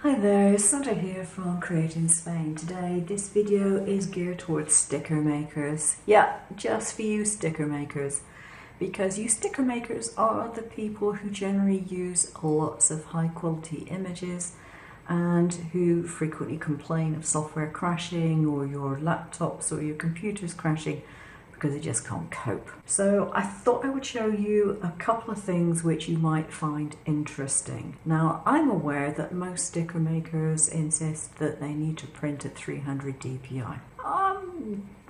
Hi there, Siser here from createinspain. Today this video is geared towards sticker makers. Yeah, just for you sticker makers. Because you sticker makers are the people who generally use lots of high quality images and who frequently complain of software crashing or your laptops or your computers crashing because they just can't cope. So I thought I would show you a couple of things which you might find interesting. Now, I'm aware that most sticker makers insist that they need to print at 300 dpi.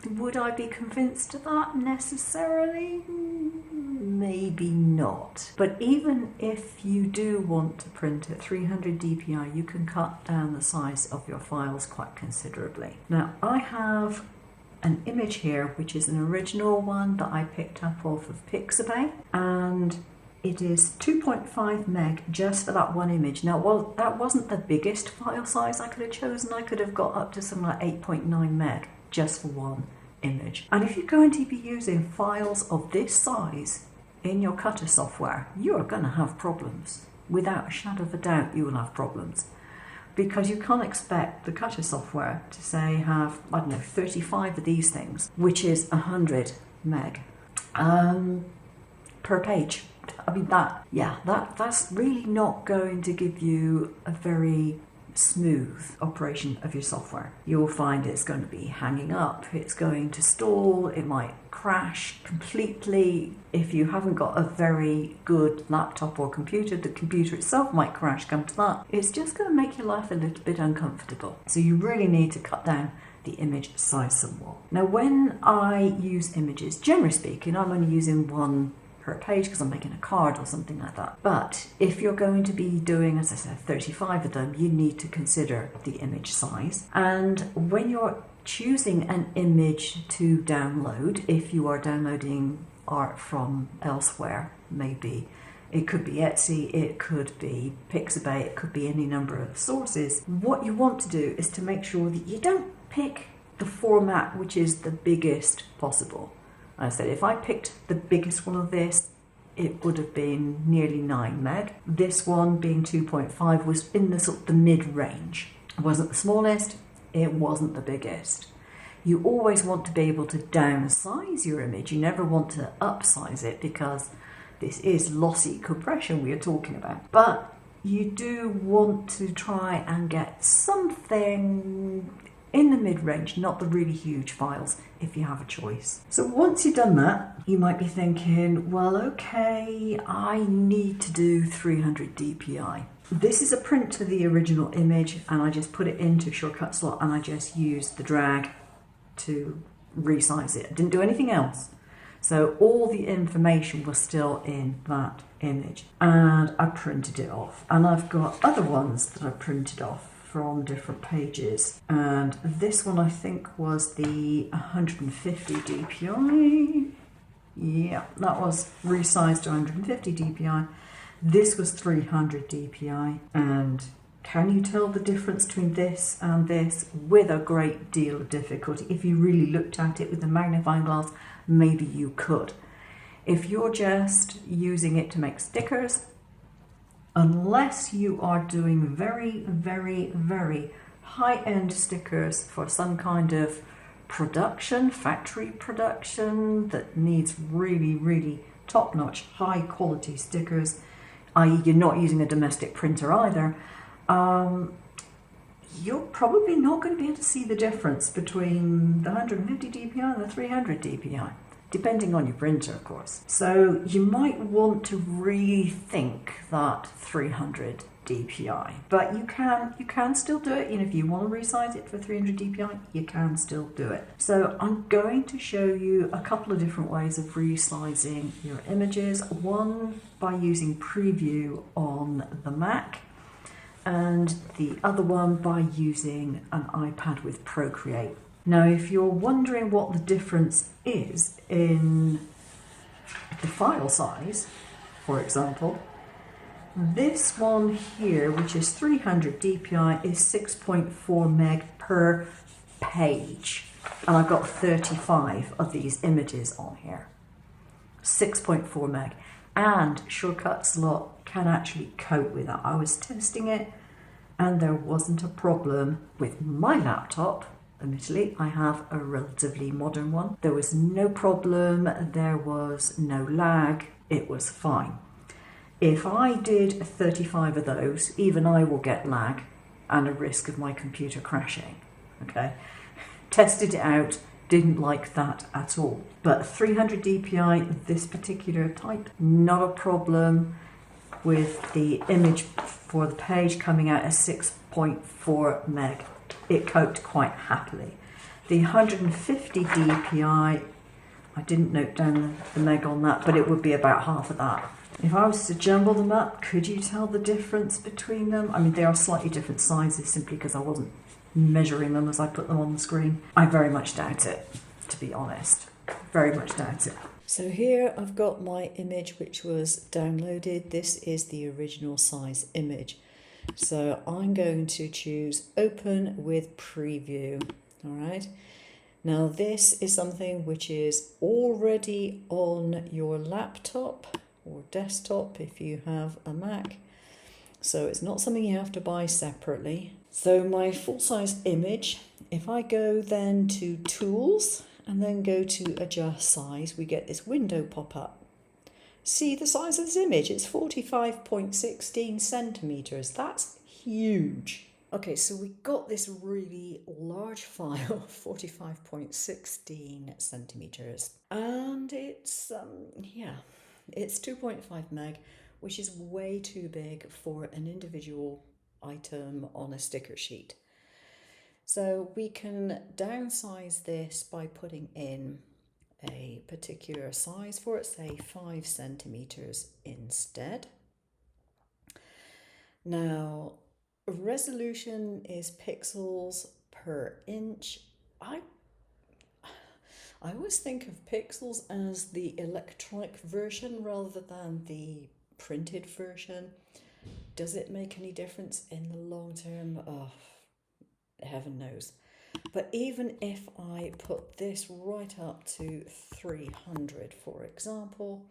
Would I be convinced of that necessarily? Maybe not. But even if you do want to print at 300 dpi, you can cut down the size of your files quite considerably. Now, I have an image here which is an original one that I picked up off of Pixabay, and it is 2.5 meg just for that one image. Now, well, that wasn't the biggest file size I could have chosen. I could have got up to something like 8.9 meg just for one image. And if you're going to be using files of this size in your cutter software, you are going to have problems. Without a shadow of a doubt, you will have problems. Because you can't expect the cutter software to say have, I don't know, 35 of these things, which is 100 meg per page. I mean, that's really not going to give you a very smooth operation of your software. You'll find it's going to be hanging up, it's going to stall, it might crash completely. If you haven't got a very good laptop or computer, the computer itself might crash, come to that. It's just going to make your life a little bit uncomfortable. So you really need to cut down the image size somewhat. Now, when I use images, generally speaking, I'm only using one per page because I'm making a card or something like that. But if you're going to be doing, as I said, 35 of them, you need to consider the image size. And when you're choosing an image to download, if you are downloading art from elsewhere, maybe it could be Etsy, it could be Pixabay, it could be any number of sources, what you want to do is to make sure that you don't pick the format which is the biggest possible. I said, if I picked the biggest one of this, it would have been nearly 9 meg. This one, being 2.5, was in the sort of the mid-range. It wasn't the smallest, it wasn't the biggest. You always want to be able to downsize your image. You never want to upsize it because this is lossy compression we are talking about. But you do want to try and get something in the mid-range, not the really huge files, if you have a choice. So once you've done that, you might be thinking, well, okay, I need to do 300 dpi. This is a print to the original image, and I just put it into shortcut slot, and I just used the drag to resize it. I didn't do anything else. So all the information was still in that image, and I printed it off. And I've got other ones that I printed off from different pages, and this one I think was the 150 dpi. Yeah, that was resized to 150 dpi. This was 300 dpi, and can you tell the difference between this and this? With a great deal of difficulty. If you really looked at it with a magnifying glass, maybe you could. If you're just using it to make stickers, unless you are doing very, very, very high-end stickers for some kind of production, factory production that needs really, really top-notch, high-quality stickers, i.e. you're not using a domestic printer either, you're probably not going to be able to see the difference between the 150 dpi and the 300 dpi. Depending on your printer, of course. So you might want to rethink that 300 dpi, but you can still do it. You know, if you want to resize it for 300 dpi, you can still do it. So I'm going to show you a couple of different ways of resizing your images. One by using Preview on the Mac, and the other one by using an iPad with Procreate. Now, if you're wondering what the difference is in the file size, for example, this one here, which is 300 dpi, is 6.4 meg per page. And I've got 35 of these images on here. 6.4 meg. And shortcut slot can actually cope with that. I was testing it and there wasn't a problem with my laptop. Admittedly, I have a relatively modern one. There was no problem, there was no lag, it was fine. If I did 35 of those, even I will get lag and a risk of my computer crashing. Okay, tested it out, didn't like that at all. But 300 dpi, this particular type, not a problem with the image for the page coming out as 6.4 meg. It coped quite happily. The 150 dpi, I didn't note down the meg on that, but it would be about half of that. If I was to jumble them up, could you tell the difference between them? I mean, they are slightly different sizes simply because I wasn't measuring them as I put them on the screen. I very much doubt it, to be honest. Very much doubt it. So here I've got my image which was downloaded. This is the original size image. So I'm going to choose open with preview. All right. Now this is something which is already on your laptop or desktop if you have a Mac. So it's not something you have to buy separately. So my full-size image, if I go then to tools and then go to adjust size, we get this window pop up. See the size of this image, it's 45.16 centimeters. That's huge. Okay, so we got this really large file, 45.16 centimeters, and it's it's 2.5 meg, which is way too big for an individual item on a sticker sheet. So we can downsize this by putting in a particular size for it, say 5 centimeters instead. Now, resolution is pixels per inch. I always think of pixels as the electronic version rather than the printed version. Does it make any difference in the long term? Oh, heaven knows. But even if I put this right up to 300, for example,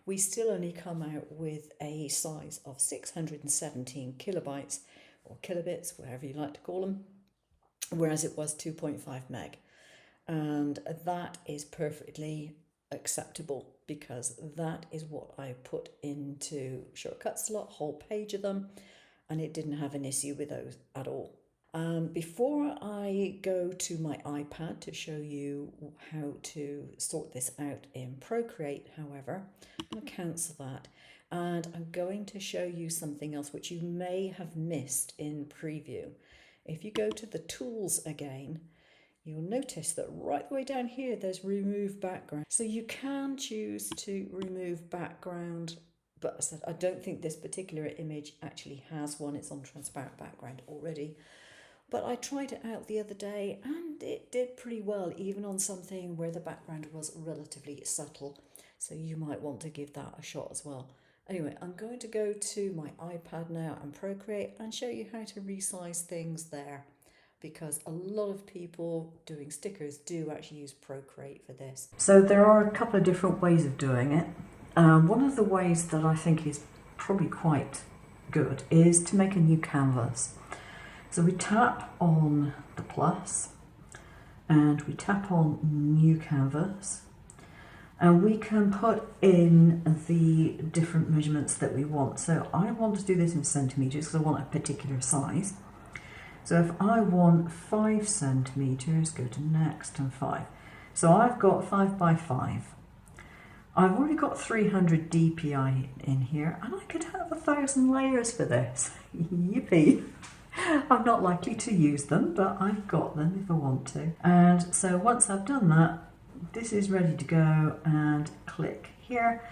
we still only come out with a size of 617 kilobytes or kilobits, whatever you like to call them, whereas it was 2.5 meg. And that is perfectly acceptable because that is what I put into Shortcut Slot, whole page of them, and it didn't have an issue with those at all. Before I go to my iPad to show you how to sort this out in Procreate, however, I'm going to cancel that and I'm going to show you something else which you may have missed in preview. If you go to the tools again, you'll notice that right the way down here there's remove background. So you can choose to remove background, but as I said, I don't think this particular image actually has one. It's on transparent background already. But I tried it out the other day and it did pretty well, even on something where the background was relatively subtle. So you might want to give that a shot as well. Anyway, I'm going to go to my iPad now and Procreate and show you how to resize things there, because a lot of people doing stickers do actually use Procreate for this. So there are a couple of different ways of doing it. One of the ways that I think is probably quite good is to make a new canvas. So we tap on the plus and we tap on new canvas and we can put in the different measurements that we want. So I want to do this in centimeters because I want a particular size. So if I want 5 centimeters, go to next and 5. So I've got 5 by 5. I've already got 300 dpi in here and I could have 1,000 layers for this. Yippee! I'm not likely to use them, but I've got them if I want to. And so once I've done that, this is ready to go and click here.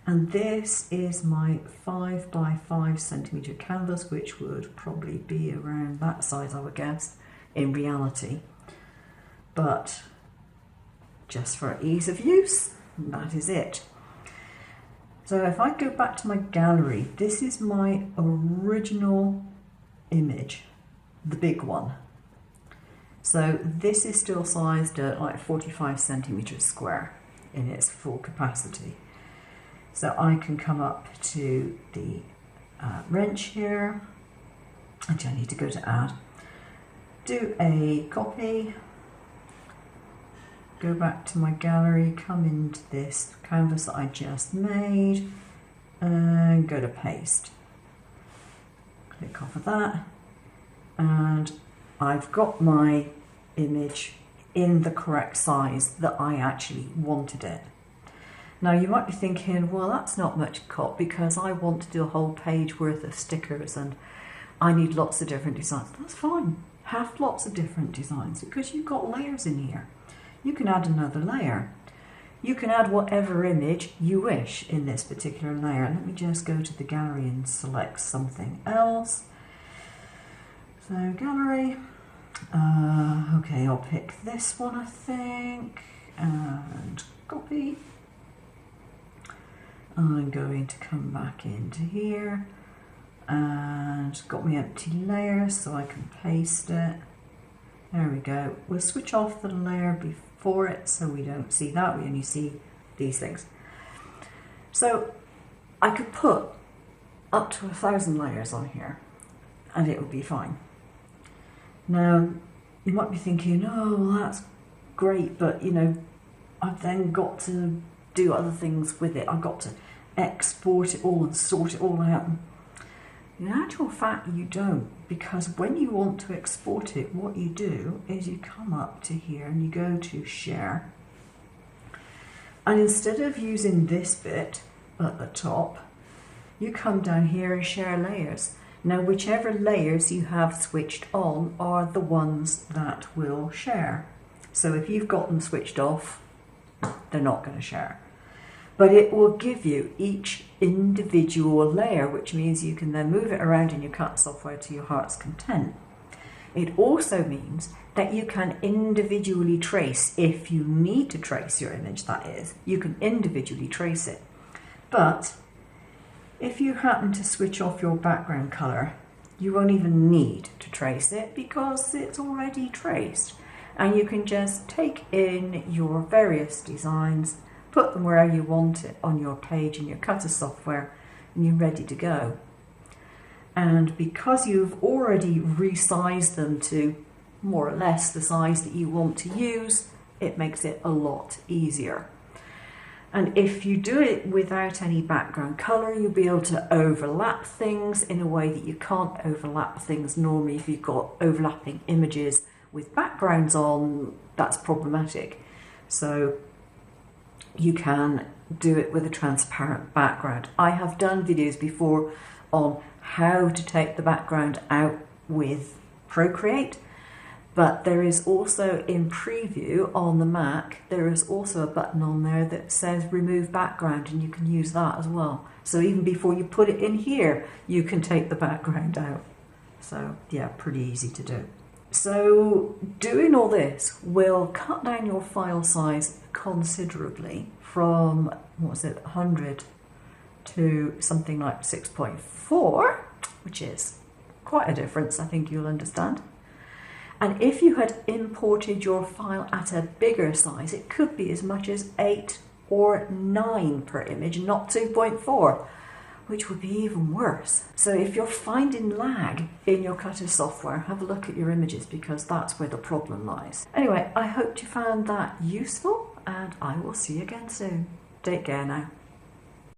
And this is my 5 by 5 centimeter canvas, which would probably be around that size, I would guess, in reality. But just for ease of use, that is it. So if I go back to my gallery, this is my original image, the big one. So this is still sized at like 45 centimeters square in its full capacity. So I can come up to the wrench here Actually, I need to go to add. Do a copy. Go back to my gallery, come into this canvas that I just made, and go to paste. Click off of that, and I've got my image in the correct size that I actually wanted it. Now you might be thinking, well, that's not much cut because I want to do a whole page worth of stickers and I need lots of different designs. That's fine. Have lots of different designs because you've got layers in here. You can add another layer. You can add whatever image you wish in this particular layer. Let me just go to the gallery and select something else. So gallery, okay, I'll pick this one I think, and copy. I'm going to come back into here and got my empty layer so I can paste it. There we go. We'll switch off the layer before it so we don't see that, we only see these things. So I could put up to 1,000 layers on here and it would be fine. Now you might be thinking, oh well, that's great, but you know, I've then got to do other things with it. I've got to export it all and sort it all out. In actual fact you don't, because when you want to export it, what you do is you come up to here and you go to share, and instead of using this bit at the top, you come down here and share layers. Now whichever layers you have switched on are the ones that will share. So if you've got them switched off, they're not going to share. But it will give you each individual layer, which means you can then move it around in your cut software to your heart's content. It also means that you can individually trace, if you need to trace your image, that is, you can individually trace it. But if you happen to switch off your background color, you won't even need to trace it because it's already traced. And you can just take in your various designs, put them where you want it on your page in your cutter software, and you're ready to go. And because you've already resized them to more or less the size that you want to use, it makes it a lot easier. And if you do it without any background color, you'll be able to overlap things in a way that you can't overlap things normally. If you've got overlapping images with backgrounds on, that's problematic. So you can do it with a transparent background. I have done videos before on how to take the background out with Procreate, but there is also in preview on the Mac, there is also a button on there that says remove background, and you can use that as well. So even before you put it in here, you can take the background out. So yeah, pretty easy to do. So doing all this will cut down your file size considerably from, what was it, 100 to something like 6.4, which is quite a difference, I think you'll understand. And if you had imported your file at a bigger size, it could be as much as 8 or 9 per image, not 2.4, which would be even worse. So if you're finding lag in your cutter software, have a look at your images because that's where the problem lies. Anyway, I hope you found that useful and I will see you again soon. Take care now.